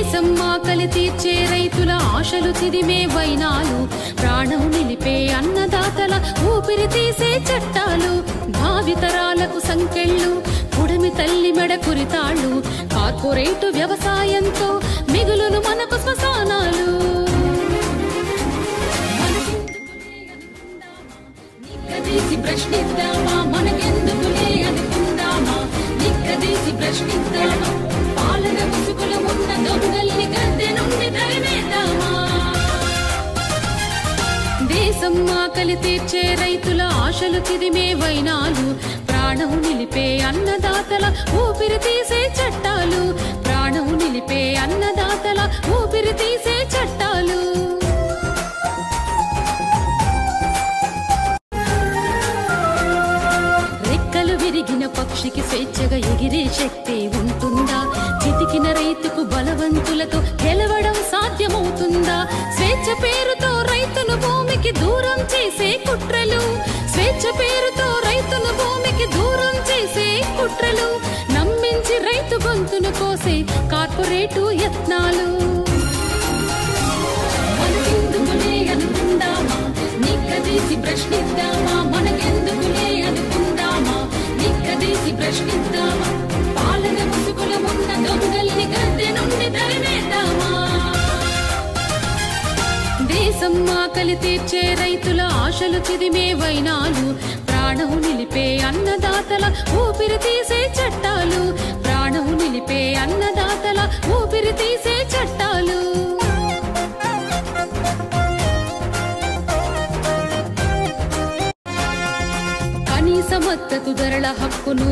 దేశం ఆకలి తీర్చే రైతుల ఆశలు చిదిమే వైనాలు, ప్రాణం నిలిపే అన్నదాతల ఊపిరి తీసే చట్టాలు, భావితరాలకు సంకెళ్ళు పుడమి తల్లి మెడ కురితాళ్ళు, కార్పొరేటు వ్యవసాయంతో మిగులును మనకు శ్మశానాలు. నిక్కదీసి ప్రశ్నిద్దామా, మనకెందుకులే అనుకుందామా, నిక్కదీసి ప్రశ్నిద్దామా, పాలన ముసుగులు ఉన్న దొంగల్ని గద్దె నుండి తరిమేద్దామా. దేశం ఆకలి తీర్చే రైతుల ఆశలు చిదిమే వైనాలు, ప్రాణం నిలిపే అన్నదాతల ఊపిరి తీసే చట్టాలు, ప్రాణం నిలిపే అన్నదాతల ఊపిరి తీసే చట్టాలు. రెక్కలు విరిగిన పక్షికి స్వేచ్ఛగా ఎగిరే శక్తి ఉంటుందా? చితికిన రైతుకు బలవంతులతో గెలవడం సాధ్యమవుతుందా? స్వేచ్ఛ పేరుతో రైతును భూమికి దూరం చేసే కుట్రలు, స్వేచ్ఛ పేరుతో రైతును భూమికి దూరం చేసే కుట్రలు, నమ్మించి రైతు గొంతును కోసే కార్పొరేటు యత్నాలు. మనకెందుకులే అనుకుందామా, నిక్కదీసి ప్రశ్నిద్దామా, మనకెందుకులే అనుకుందామా, నిక్కదీసి ప్రశ్నిద్దామా, పాలన ముసుగుల ఉన్న దొంగల్ని గద్దె నుండి తరిమేద్దామా. దేశం ఆకలి తీర్చే రైతుల ఆశలు చిదిమే వైనాలు, ప్రాణం నిలిపే అన్నదాతల ఊపిరి తీసే చట్టాలు, ప్రాణం నిలిపే అన్నదాతల ఊపిరి తీసే చట్టాలు. కనీస మద్దతు ధరల హక్కును